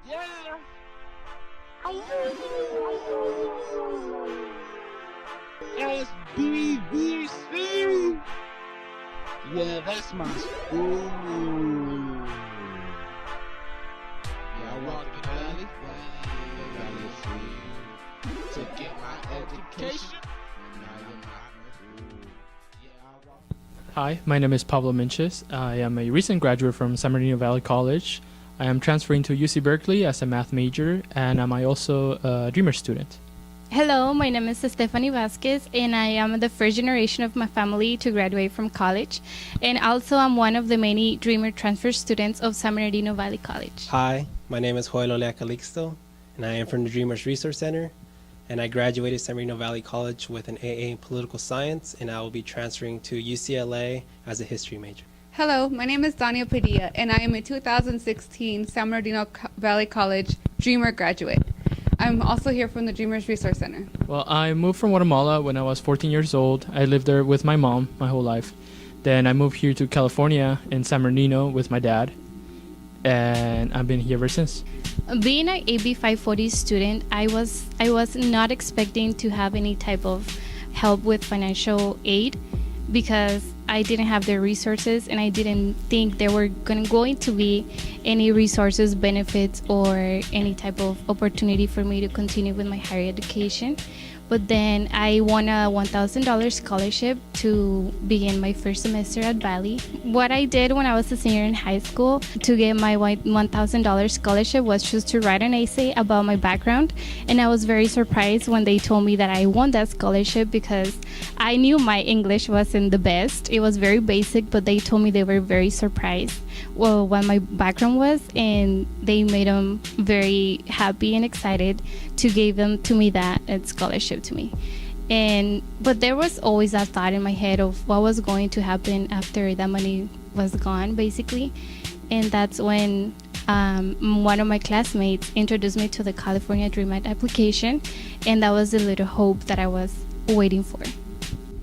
Yeah. SBVC. Yeah, that's my school. Yeah, I walk the valley to get my education. Hi, my name is Pablo Minches. I am a recent graduate from San Bernardino Valley College. I am transferring to UC Berkeley as a math major, and am I also a Dreamer student. Hello, my name is Stephanie Vasquez, and I am the first generation of my family to graduate from college. And also, I'm one of the many Dreamer transfer students of San Bernardino Valley College. Hi, my name is Joel Olea Calixto, and I am from the Dreamers Resource Center. And I graduated San Bernardino Valley College with an AA in political science, and I will be transferring to UCLA as a history major. Hello, my name is Dania Padilla, and I am a 2016 San Bernardino Valley College Dreamer graduate. I'm also here from the Dreamers Resource Center. Well, I moved from Guatemala when I was 14 years old. I lived there with my mom my whole life. Then I moved here to California in San Bernardino with my dad, and I've been here ever since. Being an AB 540 student, I was not expecting to have any type of help with financial aid because I didn't have the resources, and I didn't think there were going to be any resources, benefits, or any type of opportunity for me to continue with my higher education. But then I won a $1,000 scholarship to begin my first semester at Valley. What I did when I was a senior in high school to get my $1,000 scholarship was just to write an essay about my background. And I was very surprised when they told me that I won that scholarship because I knew my English wasn't the best. It was very basic, but they told me they were very surprised what my background was, and they made them very happy and excited to give them to me that scholarship to me. But there was always that thought in my head of what was going to happen after that money was gone, basically. And that's when one of my classmates introduced me to the California Dream Act application, and that was the little hope that I was waiting for.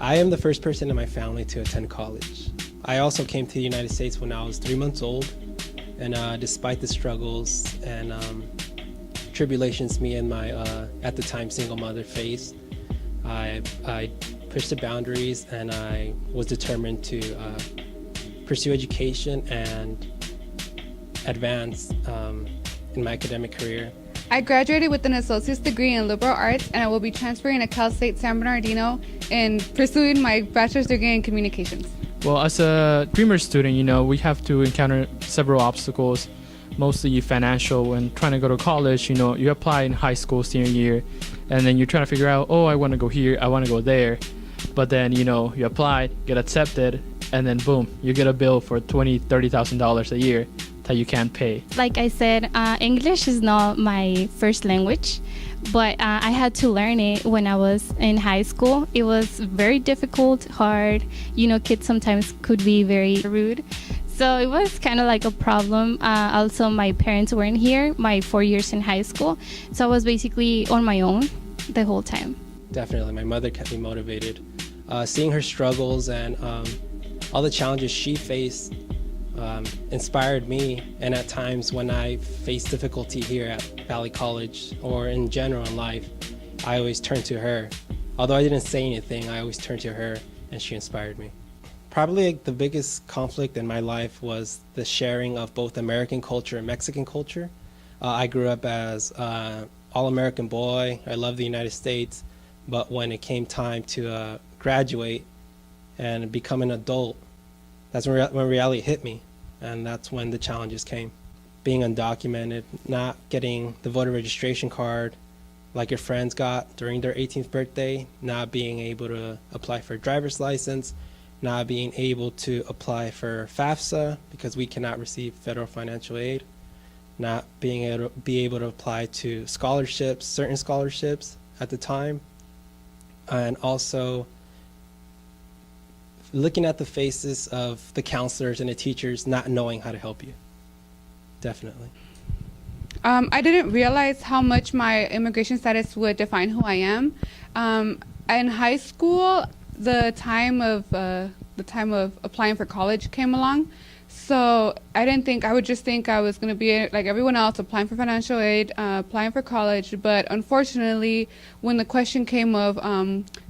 I am the first person in my family to attend college. I also came to the United States when I was 3 months old, and despite the struggles and tribulations me and my, at the time, single mother faced, I pushed the boundaries, and I was determined to pursue education and advance in my academic career. I graduated with an associate's degree in liberal arts, and I will be transferring to Cal State San Bernardino and pursuing my bachelor's degree in communications. Well, as a Dreamer student, we have to encounter several obstacles, mostly financial. When trying to go to college, you apply in high school senior year, and then you're trying to figure out, I want to go here, I want to go there. But then, you apply, get accepted, and then boom, you get a bill for $20,000, $30,000 a year that you can't pay. Like I said, English is not my first language, but I had to learn it when I was in high school. It was very difficult, hard. Kids sometimes could be very rude. So it was kind of like a problem. Also, my parents weren't here my 4 years in high school. So I was basically on my own the whole time. Definitely, my mother kept me motivated. Seeing her struggles and all the challenges she faced inspired me, and at times when I faced difficulty here at Valley College or in general in life, I always turned to her. Although I didn't say anything, I always turned to her, and she inspired me. Probably the biggest conflict in my life was the sharing of both American culture and Mexican culture. I grew up as an all-American boy. I loved the United States, but when it came time to graduate and become an adult, that's when reality hit me, and that's when the challenges came. Being undocumented, not getting the voter registration card like your friends got during their 18th birthday, not being able to apply for a driver's license, not being able to apply for FAFSA because we cannot receive federal financial aid, not being able to apply to scholarships, certain scholarships at the time, and also looking at the faces of the counselors and the teachers not knowing how to help you. Definitely. I didn't realize how much my immigration status would define who I am. In high school, the time of applying for college came along, So I didn't think, I would just think I was going to be like everyone else, applying for financial aid, applying for college. But unfortunately, when the question came of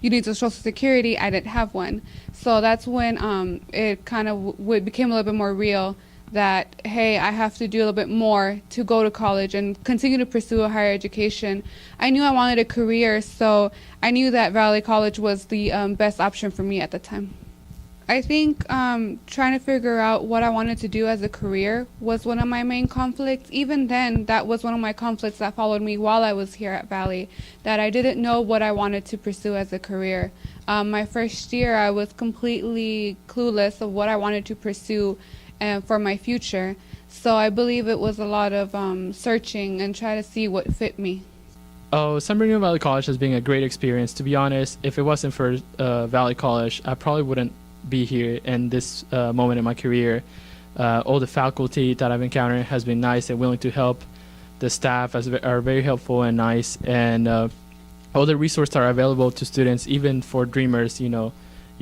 you need Social Security, I didn't have one. So that's when it kind of became a little bit more real that, hey, I have to do a little bit more to go to college and continue to pursue a higher education. I knew I wanted a career, so I knew that Valley College was the best option for me at the time. I think trying to figure out what I wanted to do as a career was one of my main conflicts. Even then, that was one of my conflicts that followed me while I was here at Valley, that I didn't know what I wanted to pursue as a career. My first year, I was completely clueless of what I wanted to pursue for my future. So I believe it was a lot of searching and try to see what fit me. Oh, San Bernardino Valley College has been a great experience. To be honest, if it wasn't for Valley College, I probably wouldn't be here in this moment in my career. All the faculty that I've encountered has been nice and willing to help. The staff are very helpful and nice, and all the resources are available to students, even for Dreamers. You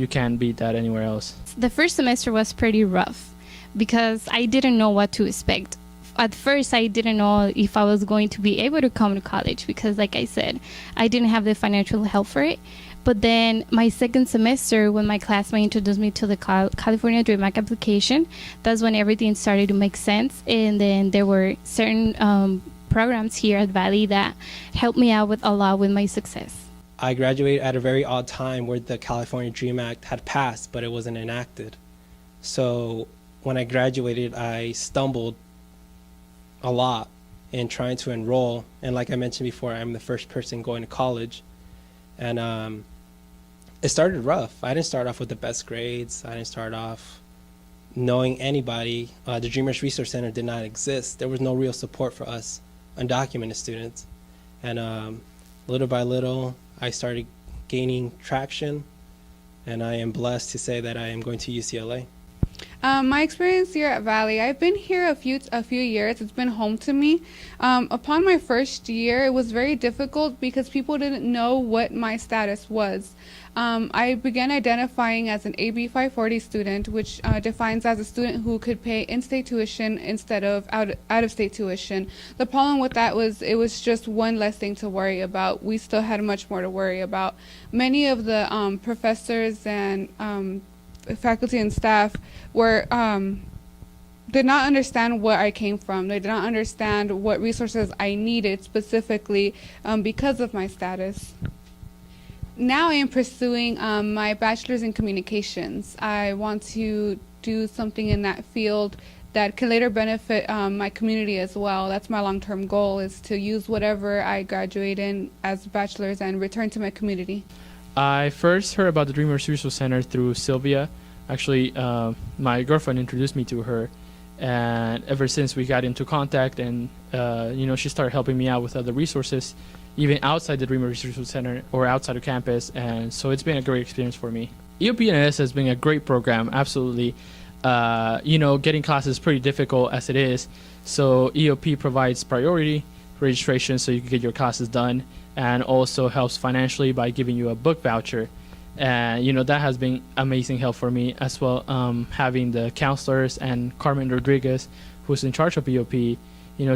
can't beat that anywhere else. The first semester was pretty rough because I didn't know what to expect. At first, I didn't know if I was going to be able to come to college because, like I said, I didn't have the financial help for it. But then my second semester, when my classmate introduced me to the California Dream Act application, that's when everything started to make sense. And then there were certain programs here at Valley that helped me out with a lot with my success. I graduated at a very odd time where the California Dream Act had passed, but it wasn't enacted. So when I graduated, I stumbled a lot in trying to enroll. And like I mentioned before, I'm the first person going to college. And it started rough. I didn't start off with the best grades. I didn't start off knowing anybody. The Dreamers Resource Center did not exist. There was no real support for us undocumented students. And little by little, I started gaining traction. And I am blessed to say that I am going to UCLA. My experience here at Valley, I've been here a few years. It's been home to me. Upon my first year, it was very difficult because people didn't know what my status was. I began identifying as an AB 540 student, which defines as a student who could pay in-state tuition instead of out-of-state tuition. The problem with that was it was just one less thing to worry about. We still had much more to worry about. Many of the professors and faculty and staff did not understand where I came from. They did not understand what resources I needed specifically because of my status. Now I am pursuing my bachelor's in communications. I want to do something in that field that can later benefit my community as well. That's my long-term goal, is to use whatever I graduate in as bachelor's and return to my community. I first heard about the Dreamers Resource Center through Sylvia. Actually, my girlfriend introduced me to her, and ever since we got into contact, and she started helping me out with other resources, even outside the Dreamers Resource Center or outside of campus, and so it's been a great experience for me. EOP and NS has been a great program, absolutely. Getting classes is pretty difficult as it is, so EOP provides priority registration so you can get your classes done, and also helps financially by giving you a book voucher. And that has been amazing help for me as well. Having the counselors and Carmen Rodriguez, who's in charge of EOP,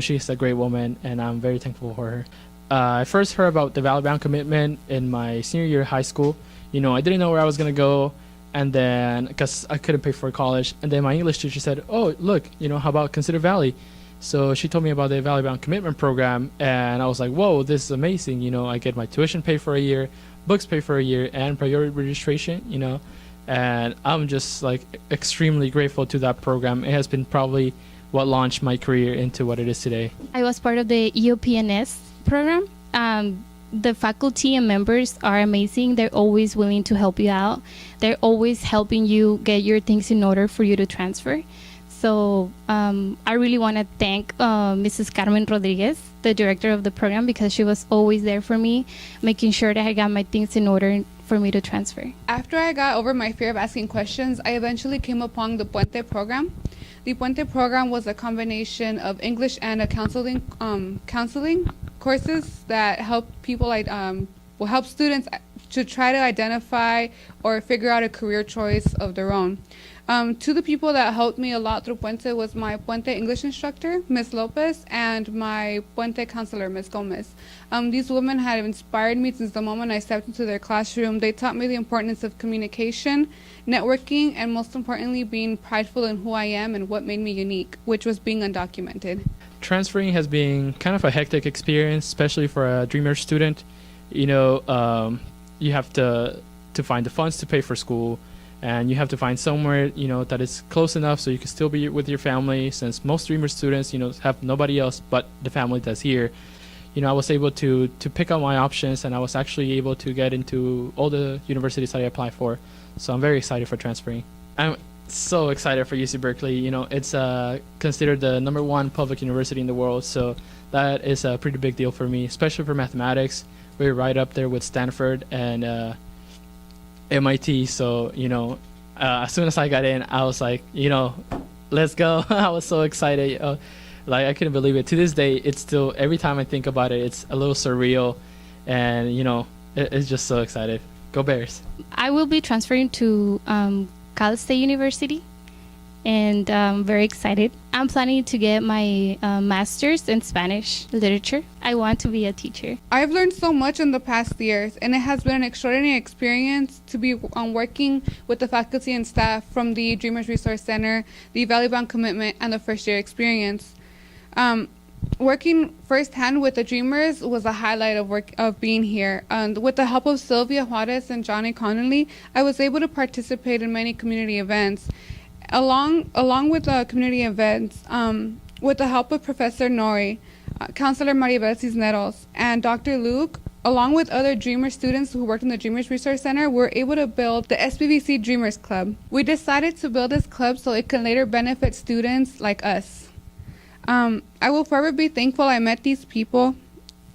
she's a great woman, and I'm very thankful for her. I first heard about the Valley Bound commitment in my senior year of high school. I didn't know where I was gonna go, and then because I couldn't pay for college, and then my English teacher said, "Oh, look, how about consider Valley?" So she told me about the Valley Bound commitment program, and I was like, "Whoa, this is amazing!" I get my tuition paid for a year, books paid for a year, and priority registration. And I'm just like extremely grateful to that program. It has been probably what launched my career into what it is today. I was part of the EOPNS program. The faculty and members are amazing. They're always willing to help you out. They're always helping you get your things in order for you to transfer. So I really want to thank Mrs. Carmen Rodriguez, the director of the program, because she was always there for me, making sure that I got my things in order for me to transfer. After I got over my fear of asking questions, I eventually came upon the Puede program. The Puede program was a combination of English and a counseling courses that help people help students to try to identify or figure out a career choice of their own. Two of the people that helped me a lot through Puente was my Puente English instructor, Ms. Lopez, and my Puente counselor, Ms. Gomez. These women had inspired me since the moment I stepped into their classroom. They taught me the importance of communication, networking, and most importantly, being prideful in who I am and what made me unique, which was being undocumented. Transferring has been kind of a hectic experience, especially for a Dreamer student. You have to find the funds to pay for school, and you have to find somewhere that is close enough so you can still be with your family, since most Dreamer students have nobody else but the family that's here. I was able to pick out my options, and I was actually able to get into all the universities that I applied for. So I'm very excited for transferring. I'm so excited for UC Berkeley. It's considered the #1 public university in the world, so that is a pretty big deal for me, especially for mathematics. We're right up there with Stanford and MIT. So as soon as I got in, I was like, let's go. I was so excited. I couldn't believe it. To this day, it's still, every time I think about it, it's a little surreal, and it's just so excited. Go Bears. I will be transferring to Cal State University, and I'm very excited. I'm planning to get my master's in Spanish literature. I want to be a teacher. I've learned so much in the past years, and it has been an extraordinary experience to be working with the faculty and staff from the Dreamers Resource Center, the Valley Bound Commitment, and the first year experience. Working firsthand with the Dreamers was a highlight of being here. And with the help of Sylvia Juarez and Johnny Connolly, I was able to participate in many community events. Along with the community events, with the help of Professor Nori, Counselor Maribel Cisneros, and Dr. Luke, along with other Dreamer students who worked in the Dreamers Resource Center, we were able to build the SBVC Dreamers Club. We decided to build this club so it can later benefit students like us. I will forever be thankful I met these people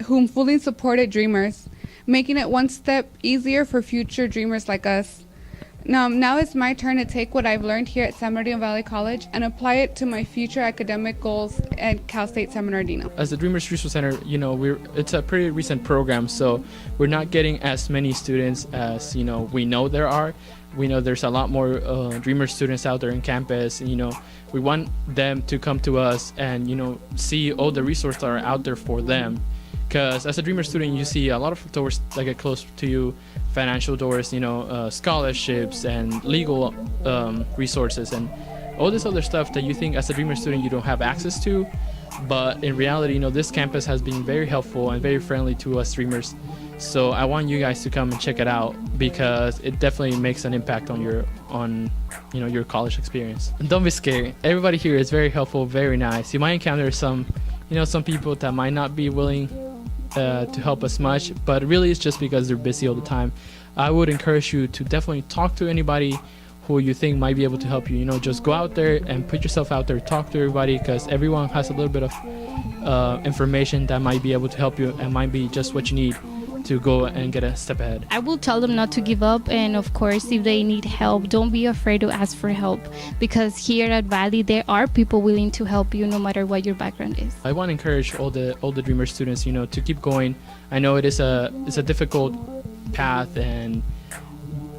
whom fully supported Dreamers, making it one step easier for future Dreamers like us. Now it's my turn to take what I've learned here at San Bernardino Valley College and apply it to my future academic goals at Cal State San Bernardino. As the Dreamers Resource Center, it's a pretty recent program, so we're not getting as many students as we know there are. We know there's a lot more Dreamer students out there in campus. We want them to come to us and see all the resources that are out there for them. Because as a Dreamer student, you see a lot of doors that get close to you, financial doors, scholarships and legal resources and all this other stuff that you think as a Dreamer student you don't have access to. But in reality, this campus has been very helpful and very friendly to us Dreamers. So I want you guys to come and check it out, because it definitely makes an impact on your college experience. And don't be scared. Everybody here is very helpful, very nice. You might encounter some people that might not be willing to help us much, but really it's just because they're busy all the time. I would encourage you to definitely talk to anybody who you think might be able to help you. Just go out there and put yourself out there, talk to everybody, because everyone has a little bit of information that might be able to help you and might be just what you need to go and get a step ahead. I will tell them not to give up, and of course, if they need help, don't be afraid to ask for help, because here at Valley there are people willing to help you no matter what your background is. I want to encourage all the Dreamer students, to keep going. I know it's a difficult path, and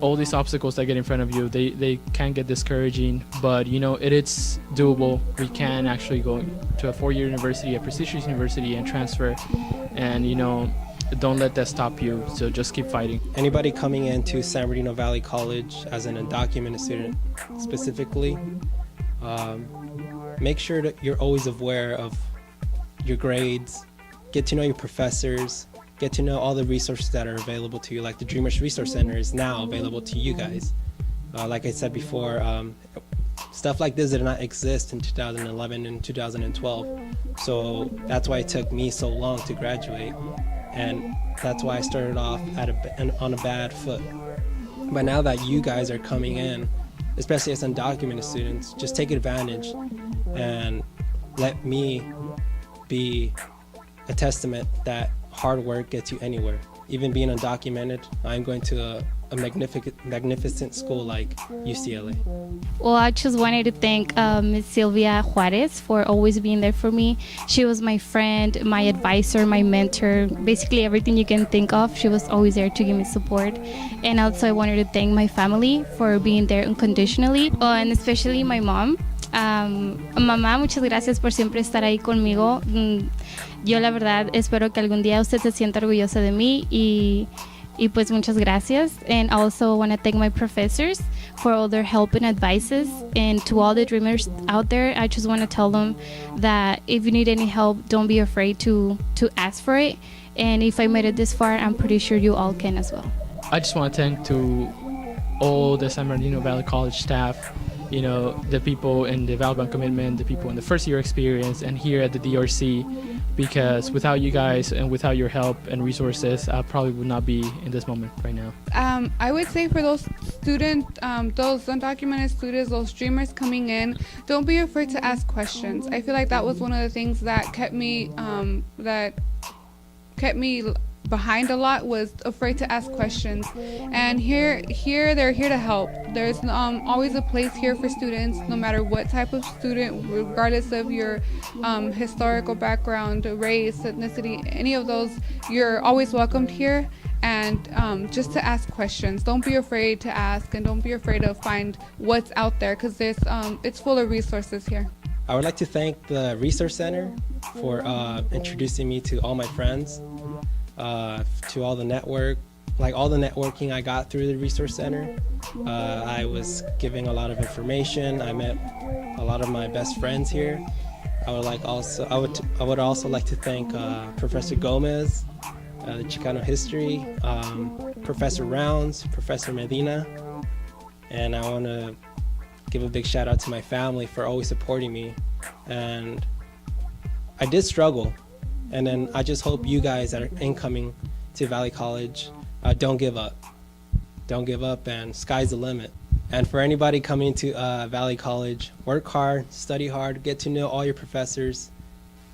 all these obstacles that get in front of you, they can get discouraging, but it is doable. We can actually go to a 4-year university, a prestigious university, and transfer, and don't let that stop you. So just keep fighting. Anybody coming into San Bernardino Valley College as an undocumented student specifically, make sure that you're always aware of your grades, get to know your professors, get to know all the resources that are available to you. Like the Dreamers Resource Center is now available to you guys. Like I said before, stuff like this did not exist in 2011 and 2012. So that's why it took me so long to graduate. And that's why I started off on a bad foot. But now that you guys are coming in, especially as undocumented students, just take advantage and let me be a testament that hard work gets you anywhere. Even being undocumented, I'm going to a magnificent school like UCLA? Well, I just wanted to thank Ms. Sylvia Juarez for always being there for me. She was my friend, my advisor, my mentor, basically everything you can think of. She was always there to give me support. And also I wanted to thank my family for being there unconditionally, and especially my mom. Mamá, muchas gracias por siempre estar ahí conmigo. Yo la verdad espero que algún día usted se sienta orgullosa de mí y pues muchas gracias. And also I want to thank my professors for all their help and advices. And to all the dreamers out there, I just want to tell them that if you need any help, don't be afraid to ask for it. And if I made it this far, I'm pretty sure you all can as well. I just want to thank to all the San Bernardino Valley College staff, you know, the people in the Value Commitment, the people in the first year experience, and here at the DRC, because without you guys and without your help and resources, I probably would not be in this moment right now. I would say for those students, those undocumented students, those dreamers coming in, don't be afraid to ask questions. I feel like that was one of the things that kept me behind a lot, was afraid to ask questions. And here they're here to help. There's always a place here for students, no matter what type of student, regardless of your historical background, race, ethnicity, any of those. You're always welcomed here. And just to ask questions. Don't be afraid to ask, and don't be afraid to find what's out there, because it's full of resources here. I would like to thank the Resource Center for introducing me to all my friends. To all the networking I got through the Resource Center. I was giving a lot of information. I met a lot of my best friends here. I would also like to thank Professor Gomez, the Chicano History, Professor Rounds, Professor Medina, and I want to give a big shout out to my family for always supporting me. And I did struggle. And then I just hope you guys that are incoming to Valley College, don't give up. Don't give up, and sky's the limit. And for anybody coming to Valley College, work hard, study hard, get to know all your professors,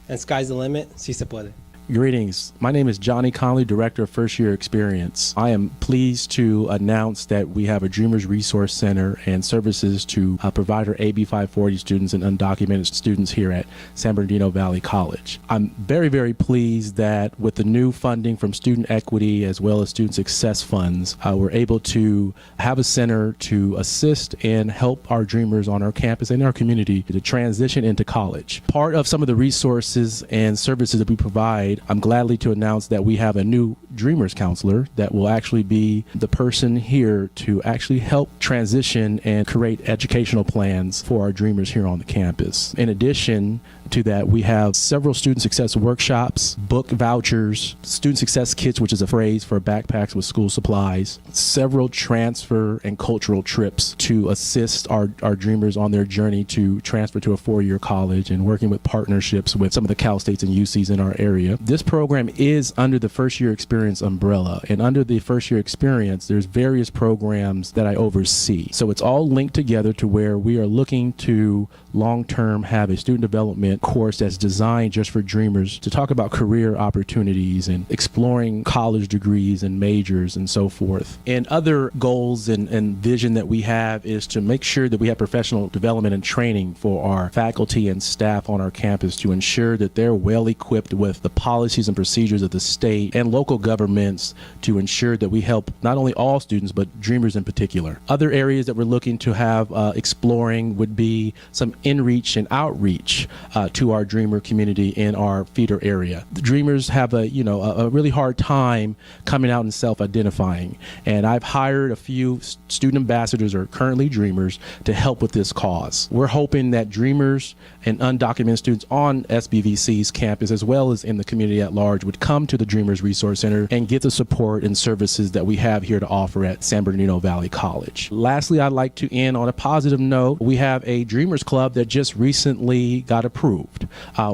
and sky's the limit. Si se puede. Greetings. My name is Johnny Conley, Director of First Year Experience. I am pleased to announce that we have a Dreamers Resource Center and services to provide our AB 540 students and undocumented students here at San Bernardino Valley College. I'm very, very pleased that with the new funding from Student Equity as well as Student Success Funds, we're able to have a center to assist and help our Dreamers on our campus and our community to transition into college. Part of some of the resources and services that we provide, I'm gladly to announce that we have a new Dreamers counselor that will actually be the person here to actually help transition and create educational plans for our Dreamers here on the campus. In addition to that, we have several student success workshops, book vouchers, student success kits, which is a phrase for backpacks with school supplies, several transfer and cultural trips to assist our Dreamers on their journey to transfer to a four-year college, and working with partnerships with some of the Cal States and UCs in our area. This program is under the First Year Experience umbrella, and under the First Year Experience, there's various programs that I oversee. So it's all linked together to where we are looking to long-term have a student development course that's designed just for Dreamers to talk about career opportunities and exploring college degrees and majors and so forth. And other goals and vision that we have is to make sure that we have professional development and training for our faculty and staff on our campus to ensure that they're well equipped with the policies and procedures of the state and local governments to ensure that we help not only all students but Dreamers in particular. Other areas that we're looking to have exploring would be some in-reach and outreach to our Dreamer community in our feeder area. The Dreamers have a really hard time coming out and self-identifying, and I've hired a few student ambassadors or currently Dreamers to help with this cause. We're hoping that Dreamers and undocumented students on SBVC's campus as well as in the community at large would come to the Dreamers Resource Center and get the support and services that we have here to offer at San Bernardino Valley College. Lastly, I'd like to end on a positive note. We have a Dreamers Club club that just recently got approved.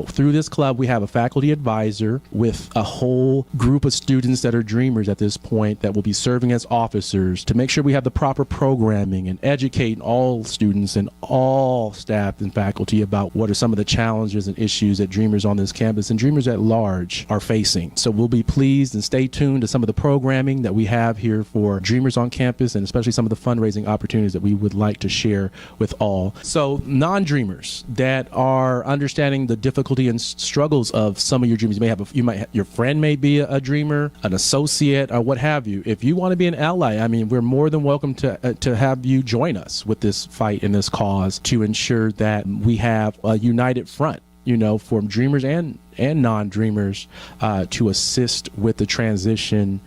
Through this club, we have a faculty advisor with a whole group of students that are Dreamers at this point that will be serving as officers to make sure we have the proper programming and educate all students and all staff and faculty about what are some of the challenges and issues that Dreamers on this campus and Dreamers at large are facing. So we'll be pleased and stay tuned to some of the programming that we have here for Dreamers on campus, and especially some of the fundraising opportunities that we would like to share with all. So non-Dreamers that are understanding the difficulty and struggles of some of your Dreamers, your friend may be a Dreamer, an associate, or what have you. If you want to be an ally, I mean, we're more than welcome to have you join us with this fight and this cause to ensure that we have a united front, for Dreamers and non-Dreamers to assist with the transition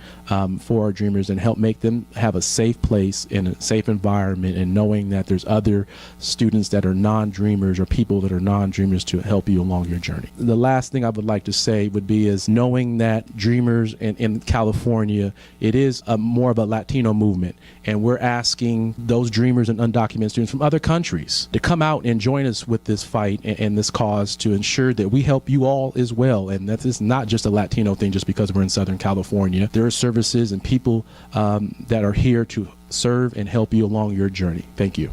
for our Dreamers and help make them have a safe place in a safe environment, and knowing that there's other students that are non-Dreamers or people that are non-Dreamers to help you along your journey. The last thing I would like to say would be is knowing that Dreamers in California, it is more of a Latino movement, and we're asking those Dreamers and undocumented students from other countries to come out and join us with this fight and this cause to ensure that we help you all as well. And that is not just a Latino thing just because we're in Southern California. There are services and people that are here to serve and help you along your journey. Thank you.